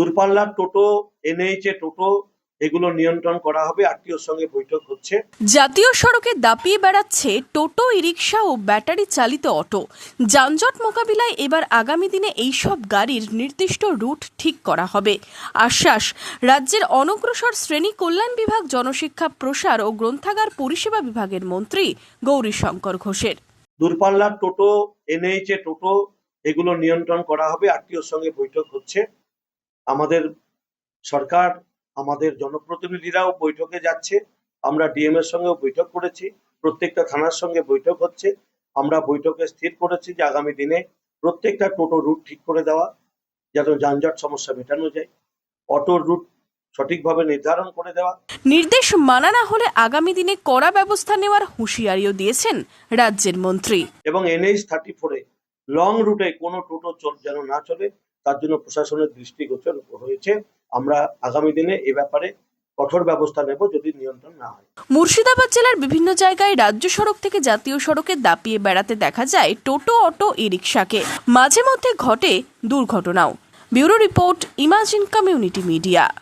দূরপাল্লার টোটো, এনএইচএ টোটো এগুলো নিয়ন্ত্রণ করা হবে। আরটিওর সঙ্গে বৈঠক হচ্ছে। জাতীয় সড়কে দাপিয়ে বেড়াচ্ছে টোটো, ই-রিকশা ও ব্যাটারি চালিত অটো। যানজট মোকাবিলায় এবার আগামী দিনে এইসব গাড়ির নির্দিষ্ট রুট ঠিক করা হবে। আশ্বাস রাজ্যের অনগ্রসর শ্রেণী কল্যাণ বিভাগ, জনশিক্ষা প্রসার ও গ্রন্থাগার পরিষেবা বিভাগের মন্ত্রী গৌরীশঙ্কর ঘোষের। দূরপাল্লার টোটো, এনএইচএ টোটো এগুলো নিয়ন্ত্রণ করা হবে। আরটিওর সঙ্গে বৈঠক হচ্ছে। আমাদের সরকার, আমাদের জনপ্রতিনিধিরাও বৈঠকে যাচ্ছে। আমরা ডিএম এর সঙ্গেও বৈঠক করেছি। প্রত্যেকটা থানার সঙ্গে বৈঠক হচ্ছে। আমরা বৈঠকে স্থির করেছি যে আগামী দিনে প্রত্যেকটা টোটো রুট ঠিক করে দেওয়া, যেন যানজট সমস্যা মেটানো যায়। অটোর রুট সঠিকভাবে নির্ধারণ করে দেওয়া। নির্দেশ মানা না হলে আগামী দিনে কড়া ব্যবস্থা নেওয়ার হুঁশিয়ারিও দিয়েছেন রাজ্যের মন্ত্রী। এবং এনএইচ 34-এ লং রুটে কোনো টোটো যেন না চলে, তার জন্য প্রশাসনের দৃষ্টিগোচর হয়েছে। আমরা আগামী দিনে এ ব্যাপারে কঠোর ব্যবস্থা নেব যদি নিয়ন্ত্রণ না হয়। মুর্শিদাবাদ জেলার বিভিন্ন জায়গায় রাজ্য সড়ক থেকে জাতীয় সড়কে দাপিয়ে বেড়াতে দেখা যায় টোটো, অটো, ই-রিকশাকে। মাঝে মধ্যে ঘটে দুর্ঘটনাও। Bureau report, Imagine Community media.